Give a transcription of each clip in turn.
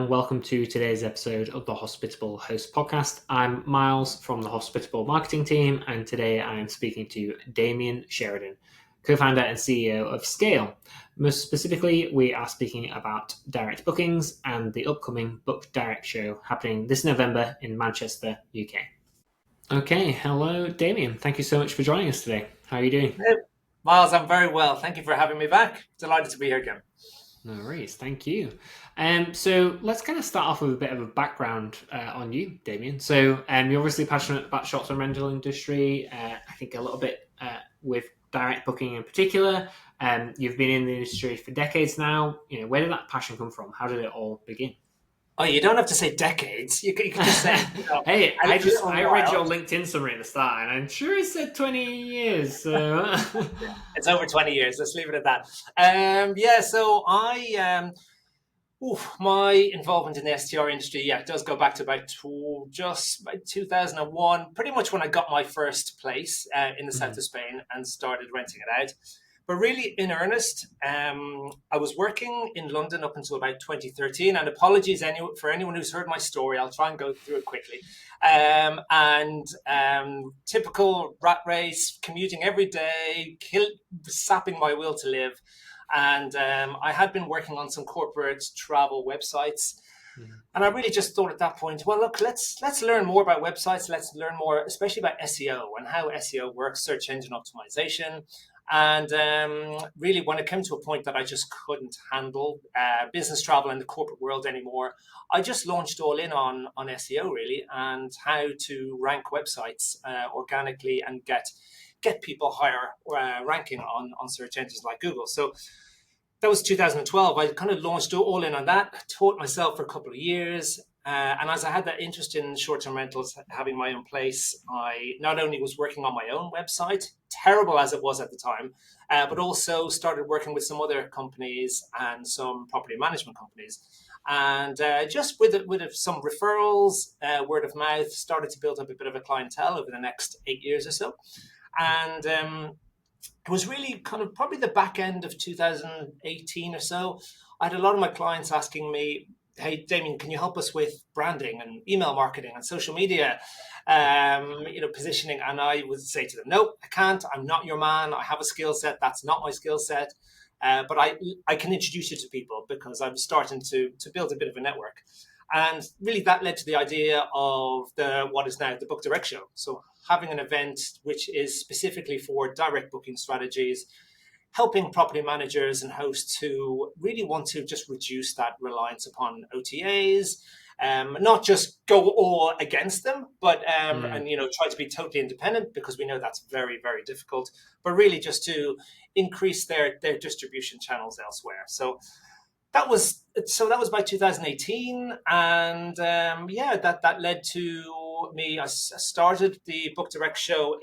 welcome to today's episode of the Hospitable Host podcast. I'm Miles from the Hospitable marketing team, and today I am speaking to Damian Sheridan, co-founder and CEO of Scale. Most specifically, we are speaking about direct bookings and the upcoming Book Direct show happening this November in Manchester, UK. Okay, hello, Damian. Thank you so much for joining us today. How are you doing? Hey, Miles, I'm very well. Thank you for having me back. Delighted to be here again. No worries, thank you. So let's kind of start off with a bit of a background on you, Damian. So you're obviously passionate about short-term rental industry. I think a little bit with direct booking in particular. You've been in the industry for decades now. You know, where did that passion come from? How did it all begin? Oh, you don't have to say decades. You can just say, Hey, a little I read your while. LinkedIn summary at the start, and I'm sure it said 20 years. So It's over 20 years. Let's leave it at that. So my involvement in the STR industry, does go back to about 2001, pretty much when I got my first place in the south of Spain and started renting it out. But really, in earnest, I was working in London up until about 2013. And apologies for anyone who's heard my story. I'll try and go through it quickly. Typical rat race, commuting every day, sapping my will to live. And I had been working on some corporate travel websites. And I really just thought at that point, well, look, let's learn more about websites. Let's learn more, especially about SEO and how SEO works, search engine optimization. And really, when it came to a point that I just couldn't handle business travel in the corporate world anymore, I just launched all in on SEO, really, and how to rank websites organically and get people higher ranking on search engines like Google. So that was 2012. I kind of launched all in on that, taught myself for a couple of years. And as I had that interest in short-term rentals, having my own place, I not only was working on my own website, terrible as it was at the time, but also started working with some other companies and some property management companies. And just with some referrals, word of mouth, started to build up a bit of a clientele over the next 8 years or so. And it was really kind of probably the back end of 2018 or so. I had a lot of my clients asking me, hey, Damian, can you help us with branding and email marketing and social media, positioning? And I would say to them, no, I can't. I'm not your man. I have a skill set. That's not my skill set. But I can introduce you to people because I'm starting to build a bit of a network. And really that led to the idea of what is now the Book Direct show. So having an event which is specifically for direct booking strategies, helping property managers and hosts who really want to just reduce that reliance upon OTAs, not just go all against them, but try to be totally independent, because we know that's very, very difficult, but really just to increase their distribution channels elsewhere. So that was by 2018, and that led to me. I started the Book Direct show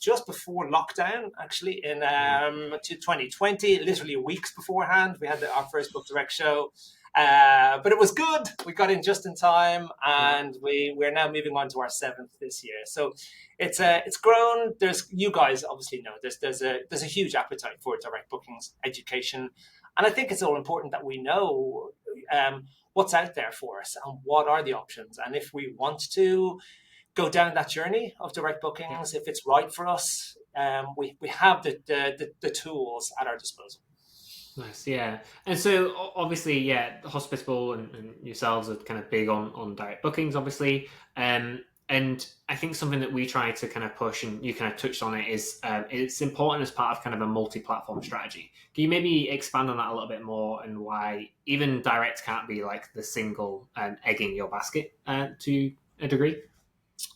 just before lockdown, actually, in 2020, literally weeks beforehand. We had our first Book Direct show, but it was good. We got in just in time, and we're now moving on to our 7th this year. So it's grown. You guys obviously know there's a huge appetite for direct bookings education. And I think it's all important that we know what's out there for us and what are the options. And if we want to go down that journey of direct bookings, if it's right for us, we have the tools at our disposal. Nice, yeah. And so obviously, Hospitable and yourselves are kind of big on direct bookings, obviously. And I think something that we try to kind of push, and you kind of touched on it, is it's important as part of kind of a multi-platform strategy. Can you maybe expand on that a little bit more, and why even direct can't be like the single egg in your basket to a degree?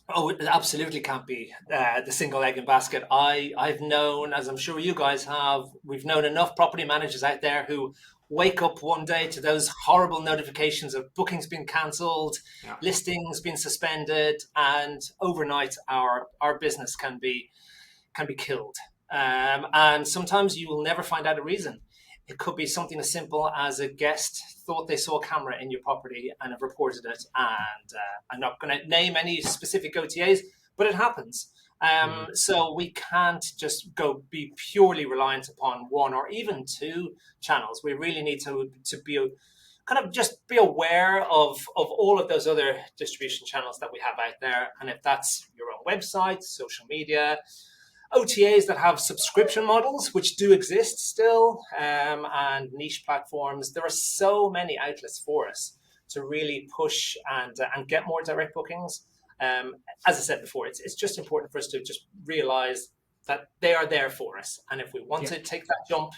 Oh, it absolutely can't be the single egg in basket. I've known, as I'm sure you guys have, we've known enough property managers out there who wake up one day to those horrible notifications of bookings being cancelled, listings being suspended, and overnight our business can be killed. And sometimes you will never find out a reason. It could be something as simple as a guest thought they saw a camera in your property and have reported it. And I'm not going to name any specific OTAs, but it happens. So we can't just be purely reliant upon one or even two channels. We really need to be kind of just be aware of all of those other distribution channels that we have out there. And if that's your own website, social media, OTAs that have subscription models, which do exist still, and niche platforms, there are so many outlets for us to really push and get more direct bookings. As I said before, it's just important for us to just realize that they are there for us. And if we want to take that jump,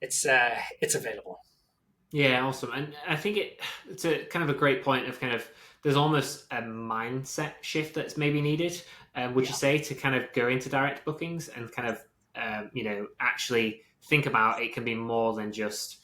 it's available. Yeah, awesome. And I think it's a kind of a great point of kind of there's almost a mindset shift that's maybe needed. Would you say to kind of go into direct bookings and kind of actually think about it can be more than just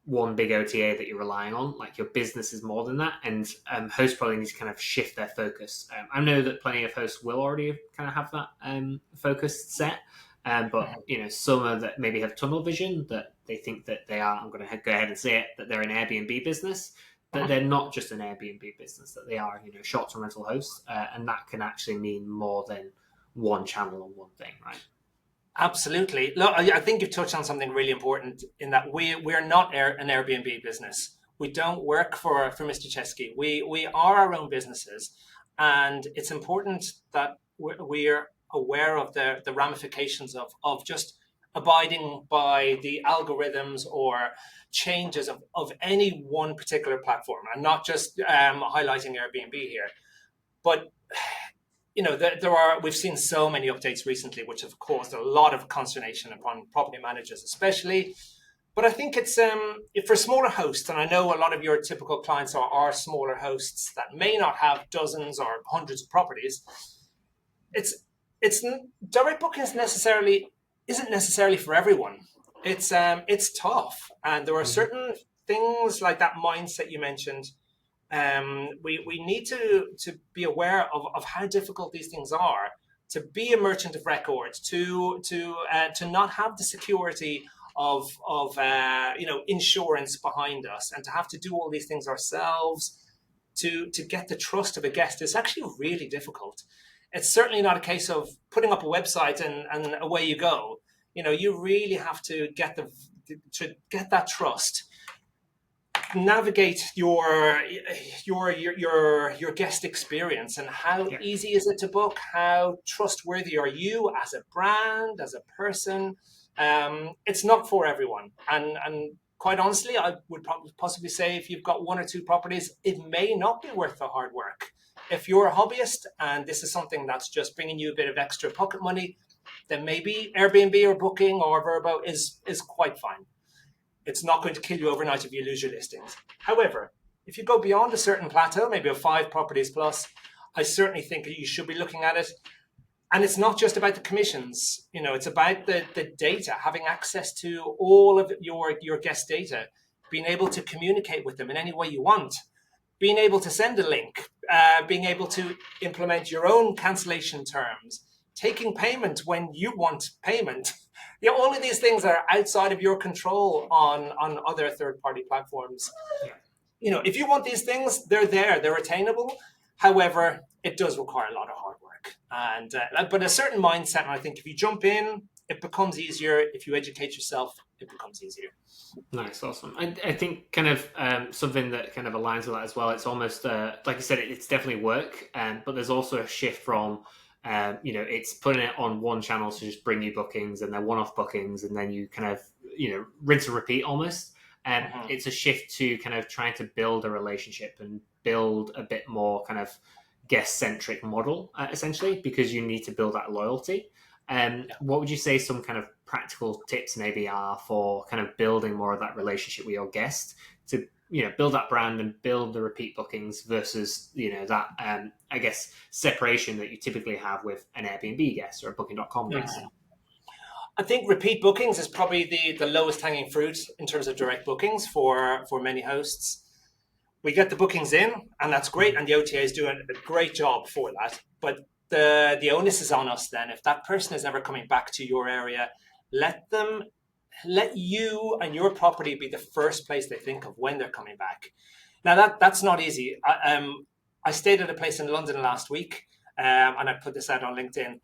one big OTA that you're relying on. Like your business is more than that, and hosts probably need to kind of shift their focus. I know that plenty of hosts will already kind of have that focus set. But some of that maybe have tunnel vision that they think that they are. I'm going to go ahead and say it that they're an Airbnb business, that they're not just an Airbnb business. That they are, short-term rental hosts, and that can actually mean more than one channel or one thing, right? Absolutely. Look, I think you've touched on something really important in that we're not an Airbnb business. We don't work for Mr. Chesky. We are our own businesses, and it's important that we're aware of the ramifications of just abiding by the algorithms or changes of any one particular platform, and not just highlighting Airbnb here. But we've seen so many updates recently which have caused a lot of consternation upon property managers especially. But I think it's for smaller hosts, and I know a lot of your typical clients are smaller hosts that may not have dozens or hundreds of properties. It's direct booking isn't necessarily for everyone. It's tough, and there are certain things like that mindset you mentioned. We need to be aware of how difficult these things are. To be a merchant of record, to not have the security of insurance behind us, and to have to do all these things ourselves to get the trust of a guest is actually really difficult. It's certainly not a case of putting up a website and away you go. You really have to get that trust, navigate your guest experience, and how easy is it to book, how trustworthy are you as a brand, as a person. It's not for everyone, and quite honestly, I would probably possibly say if you've got one or two properties, it may not be worth the hard work. If you're a hobbyist and this is something that's just bringing you a bit of extra pocket money, then maybe Airbnb or Booking or Vrbo is quite fine. It's not going to kill you overnight if you lose your listings. However, if you go beyond a certain plateau, maybe of 5 properties plus, I certainly think that you should be looking at it. And it's not just about the commissions. It's about the data, having access to all of your guest data, being able to communicate with them in any way you want, being able to send a link, being able to implement your own cancellation terms, taking payment when you want payment. All of these things are outside of your control on other third-party platforms. If you want these things, they're there, they're attainable. However, it does require a lot of hard work, but a certain mindset. And I think if you jump in, it becomes easier. If you educate yourself, it becomes easier. Nice, awesome. I think kind of something that kind of aligns with that as well. It's almost like you said, it's definitely work, but there's also a shift from it's putting it on one channel to just bring you bookings, and then one-off bookings, and then you kind of rinse and repeat almost. And it's a shift to kind of trying to build a relationship and build a bit more kind of guest-centric model, essentially, because you need to build that loyalty. What would you say some kind of practical tips maybe are for kind of building more of that relationship with your guest to build that brand and build the repeat bookings versus that I guess separation that you typically have with an Airbnb guest or a Booking.com guest? I think repeat bookings is probably the lowest hanging fruit in terms of direct bookings for many hosts. We get the bookings in, and that's great, and the OTA is doing a great job for that. But the onus is on us then. If that person is ever coming back to your area, let you and your property be the first place they think of when they're coming back. Now that's not easy. I stayed at a place in London last week, and I put this out on LinkedIn.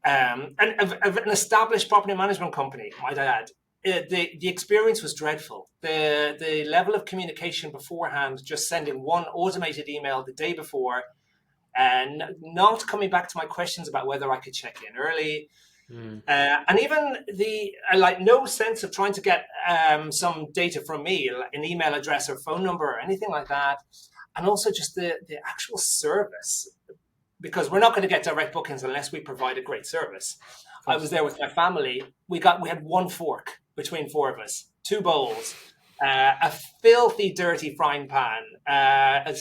And an established property management company, might I add, the experience was dreadful. The level of communication beforehand, just sending one automated email the day before, and not coming back to my questions about whether I could check in early. And even the like no sense of trying to get some data from me, like an email address or phone number or anything like that. And also just the actual service, because we're not going to get direct bookings unless we provide a great service. I was there with my family. We had one fork between four of us, two bowls, a filthy, dirty frying pan.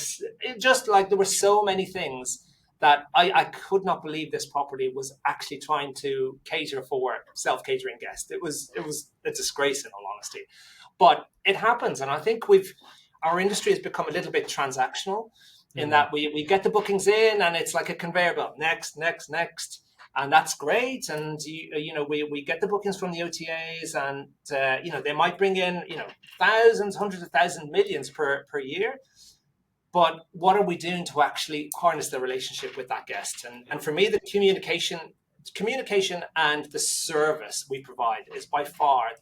Just like there were so many things that I could not believe this property was actually trying to cater for self-catering guests. It was a disgrace, in all honesty. But it happens, and I think our industry has become a little bit transactional in that we get the bookings in and it's like a conveyor belt. Next. And that's great. And, we get the bookings from the OTAs and, they might bring in, thousands, hundreds of thousands, millions per year. But what are we doing to actually harness the relationship with that guest? And for me, the communication and the service we provide is by far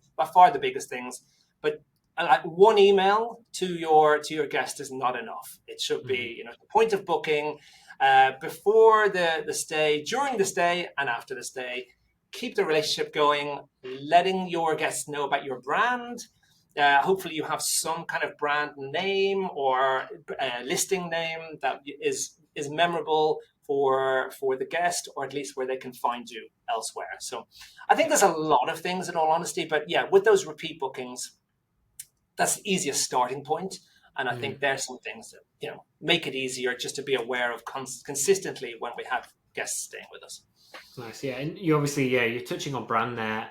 the biggest things. But like one email to your guest is not enough. It should be, the point of booking, before the stay, during the stay, and after the stay. Keep the relationship going, letting your guests know about your brand. Hopefully you have some kind of brand name or listing name that is memorable for the guest, or at least where they can find you elsewhere. So I think there's a lot of things, in all honesty, but yeah, with those repeat bookings, that's the easiest starting point. And I think there's some things that, make it easier just to be aware of consistently when we have guests staying with us. Nice, yeah. And you obviously, you're touching on brand there.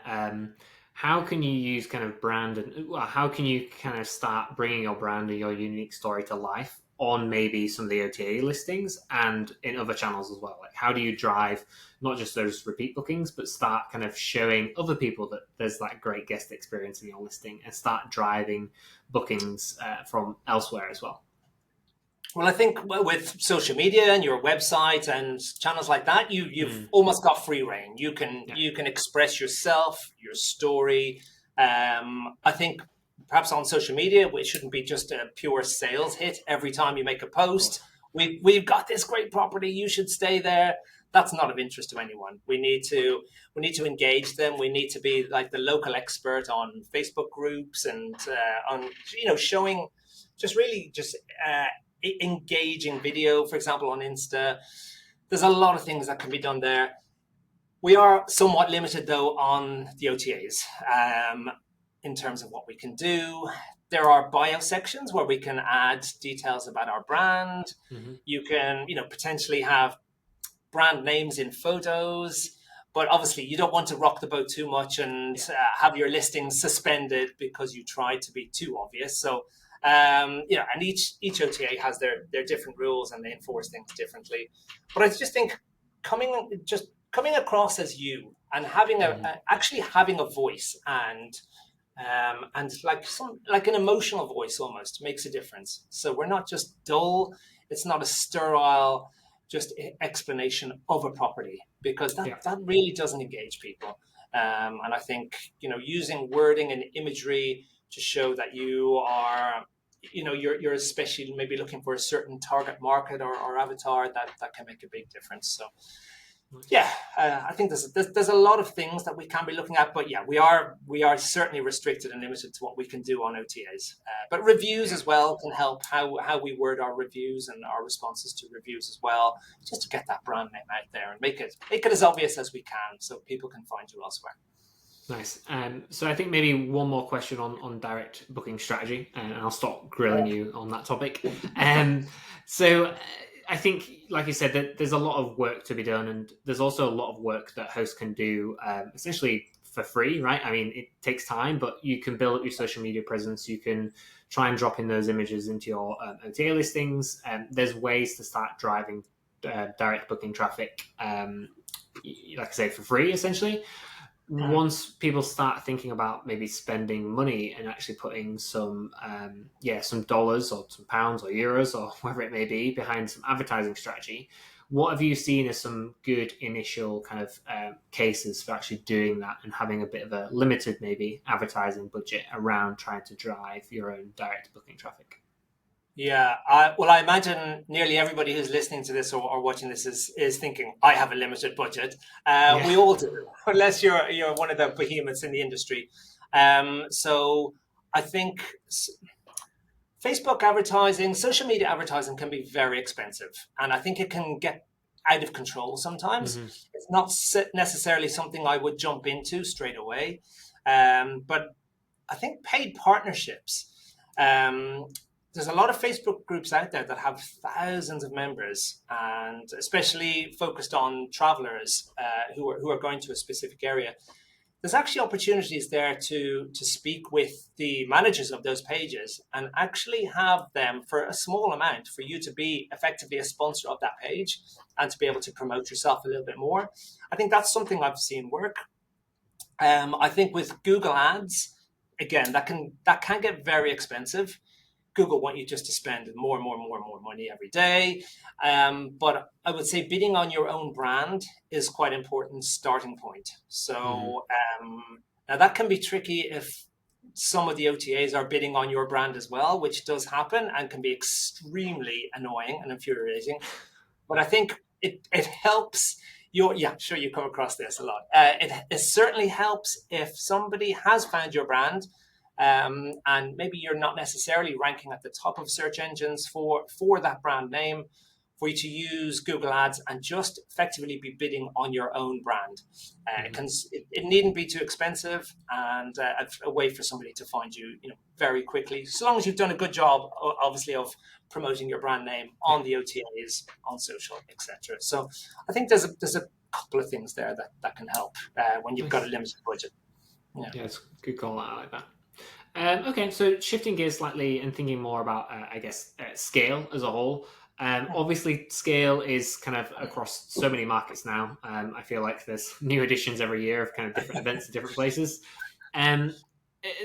How can you use kind of brand, and how can you kind of start bringing your brand and your unique story to life on maybe some of the OTA listings and in other channels as well? Like, how do you drive not just those repeat bookings, but start kind of showing other people that there's that great guest experience in your listing and start driving bookings from elsewhere as well? Well, I think with social media and your website and channels like that, you've almost got free reign. You can express yourself, your story. I think perhaps on social media, it shouldn't be just a pure sales hit every time you make a post. We've got this great property, you should stay there. That's not of interest to anyone. We need to engage them. We need to be like the local expert on Facebook groups and on showing engaging video, for example, on Insta. There's a lot of things that can be done there. We are somewhat limited, though, on the OTAs in terms of what we can do. There are bio sections where we can add details about our brand. You can, potentially have brand names in photos, but obviously you don't want to rock the boat too much and have your listings suspended because you try to be too obvious. So and each OTA has their different rules and they enforce things differently. But I just think coming across as you and having actually having a voice and like an emotional voice almost makes a difference. So we're not just dull. It's not a sterile just explanation of a property, because that really doesn't engage people. And I think using wording and imagery to show that you are, you're especially maybe looking for a certain target market or avatar, that can make a big difference. So, I think there's a lot of things that we can be looking at, but we are certainly restricted and limited to what we can do on OTAs. But reviews as well can help how we word our reviews and our responses to reviews as well, just to get that brand name out there and make it as obvious as we can, so people can find you elsewhere. Nice. So I think maybe one more question on direct booking strategy, and I'll stop grilling you on that topic. So I think, like you said, that there's a lot of work to be done, and there's also a lot of work that hosts can do essentially for free, right? I mean, it takes time, but you can build up your social media presence. You can try and drop in those images into your OTA listings. There's ways to start driving direct booking traffic, like I say, for free, essentially. Once people start thinking about maybe spending money and actually putting some dollars or some pounds or euros or whatever it may be behind some advertising strategy, What have you seen as some good initial kind of cases for actually doing that and having a bit of a limited maybe advertising budget around trying to drive your own direct booking traffic? Yeah, I imagine nearly everybody who's listening to this or watching this is thinking, I have a limited budget. Yeah. We all do, unless you're one of the behemoths in the industry. So I think Facebook advertising, social media advertising can be very expensive, and I think it can get out of control sometimes. Hmm. It's not necessarily something I would jump into straight away, but I think paid partnerships. Um, there's a lot of Facebook groups out there that have thousands of members, and especially focused on travelers who are going to a specific area. There's actually opportunities there to speak with the managers of those pages and actually have them for a small amount for you to be effectively a sponsor of that page and to be able to promote yourself a little bit more. I think that's something I've seen work. I think with Google Ads, again, that can get very expensive. Google want you just to spend more and more and more and more money every day. But I would say bidding on your own brand is quite an important starting point. Hmm. So now that can be tricky if some of the OTAs are bidding on your brand as well, which does happen and can be extremely annoying and infuriating. But I think it helps. Yeah, sure, you come across this a lot. It certainly helps if somebody has found your brand, and maybe you're not necessarily ranking at the top of search engines for that brand name, for you to use Google Ads and just effectively be bidding on your own brand. Hmm. It needn't be too expensive, and a way for somebody to find you, very quickly. So long as you've done a good job, obviously, of promoting your brand name Yeah. on the OTAs, on social, etc. So I think there's a couple of things there that can help when you've got a Nice. limited budget. Yeah. Yeah, it's a good call. I like that. Okay, so shifting gears slightly and thinking more about, I guess, scale as a whole. Obviously, scale is kind of across so many markets now. I feel like there's new editions every year of kind of different events in different places. Um,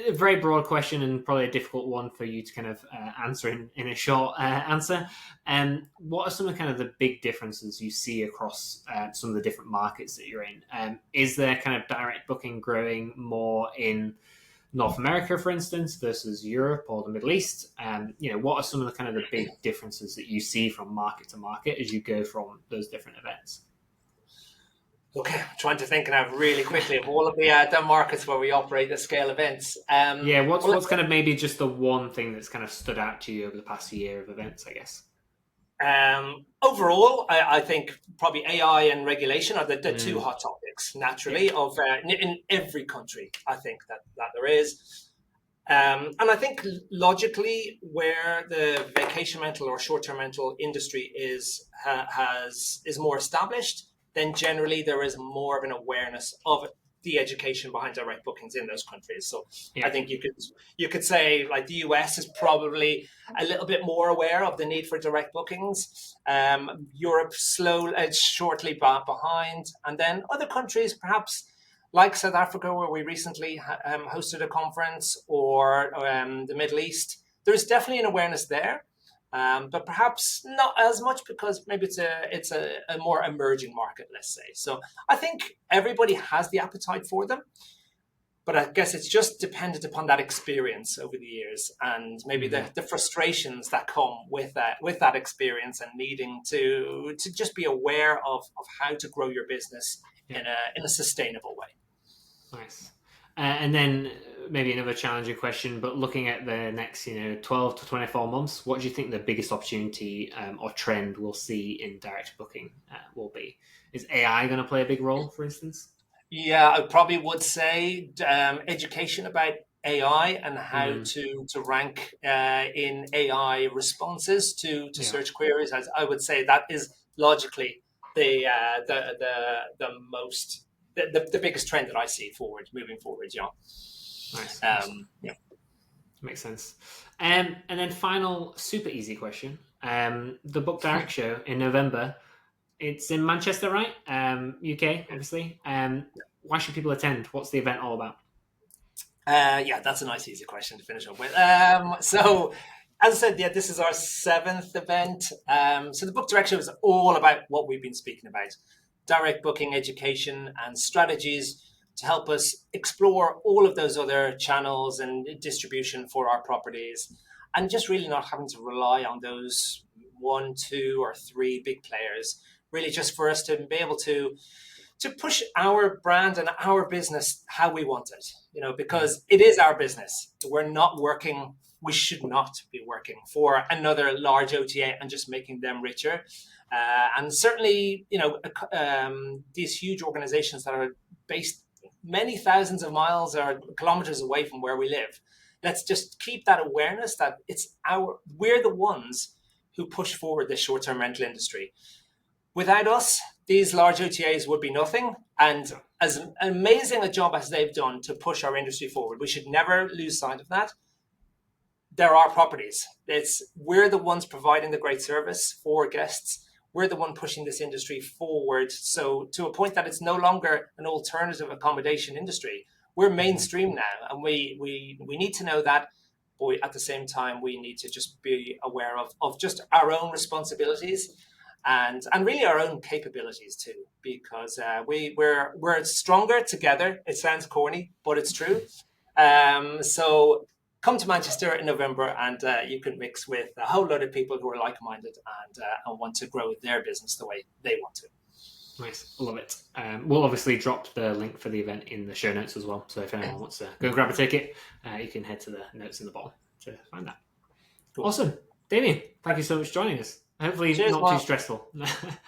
a very broad question and probably a difficult one for you to kind of answer in a short answer. What are some of kind of the big differences you see across some of the different markets that you're in? Is there kind of direct booking growing more in North America, for instance, versus Europe or the Middle East? What are some of the kind of the big differences that you see from market to market as you go from those different events? Okay, I'm trying to think now really quickly of all of the markets where we operate the scale events. Yeah, what's Well, what's kind of maybe just the one thing that's kind of stood out to you over the past year of events, I guess? overall, I think probably AI and regulation are the two Mm, hot topics yeah. naturally of in every country. I think that there is. And I think logically, where the vacation rental or short-term rental industry is more established, then generally there is more of an awareness of the education behind direct bookings in those countries. So I Yeah. think you could say like the US is probably a little bit more aware of the need for direct bookings. Europe shortly behind, and then other countries perhaps like South Africa, where we recently hosted a conference, or the Middle East. There's definitely an awareness there, but perhaps not as much because maybe it's a more emerging market, let's say. So I think everybody has the appetite for them, but I guess it's just dependent upon that experience over the years and maybe Hmm. the frustrations that come with that experience and needing to just be aware of how to grow your business Yeah. in a sustainable way. Nice. And then maybe another challenging question, but looking at the next, 12 to 24 months, what do you think the biggest opportunity or trend we'll see in direct booking will be? Is AI going to play a big role, for instance? Yeah, I probably would say education about AI and how Mm, to rank in AI responses to yeah. search queries. As I would say, that is logically the most the biggest trend that I see moving forward. Nice. Awesome. Yeah. Makes sense. And then final super easy question. The Book Direct show in November. It's in Manchester, right? UK, obviously. Why should people attend? What's the event all about? Yeah, that's a nice easy question to finish up with. So as I said, yeah, this is our 7th event. So the book direction is all about what we've been speaking about: direct booking, education, and strategies to help us explore all of those other channels and distribution for our properties, and just really not having to rely on those 1, 2, or 3 big players. Really, just for us to be able to push our brand and our business how we want it, because it is our business. We're not working, we should not be working for another large OTA and just making them richer. And certainly, these huge organizations that are based many thousands of miles or kilometers away from where we live. Let's just keep that awareness that we're the ones who push forward this short-term rental industry. Without us, these large OTAs would be nothing. And as amazing a job as they've done to push our industry forward, we should never lose sight of that. There are properties. We're the ones providing the great service for guests. We're the one pushing this industry forward. So to a point that it's no longer an alternative accommodation industry. We're mainstream now, and we need to know that. But at the same time, we need to just be aware of just our own responsibilities and really our own capabilities too, because we're stronger together. It sounds corny, but it's true. So come to Manchester in November, and you can mix with a whole lot of people who are like-minded and want to grow their business the way they want to. Nice, love it. We'll obviously drop the link for the event in the show notes as well. So if anyone wants to go and grab a ticket, you can head to the notes in the bottom to find that. Cool. Awesome, Damian. Thank you so much for joining us. Hopefully, cheers, not Miles. Too stressful.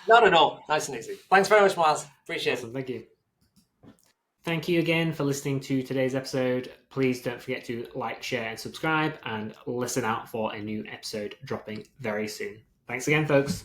Not at all. Nice and easy. Thanks very much, Miles. Appreciate it. Thank you. Thank you again for listening to today's episode. Please don't forget to like, share, and subscribe, and listen out for a new episode dropping very soon. Thanks again, folks.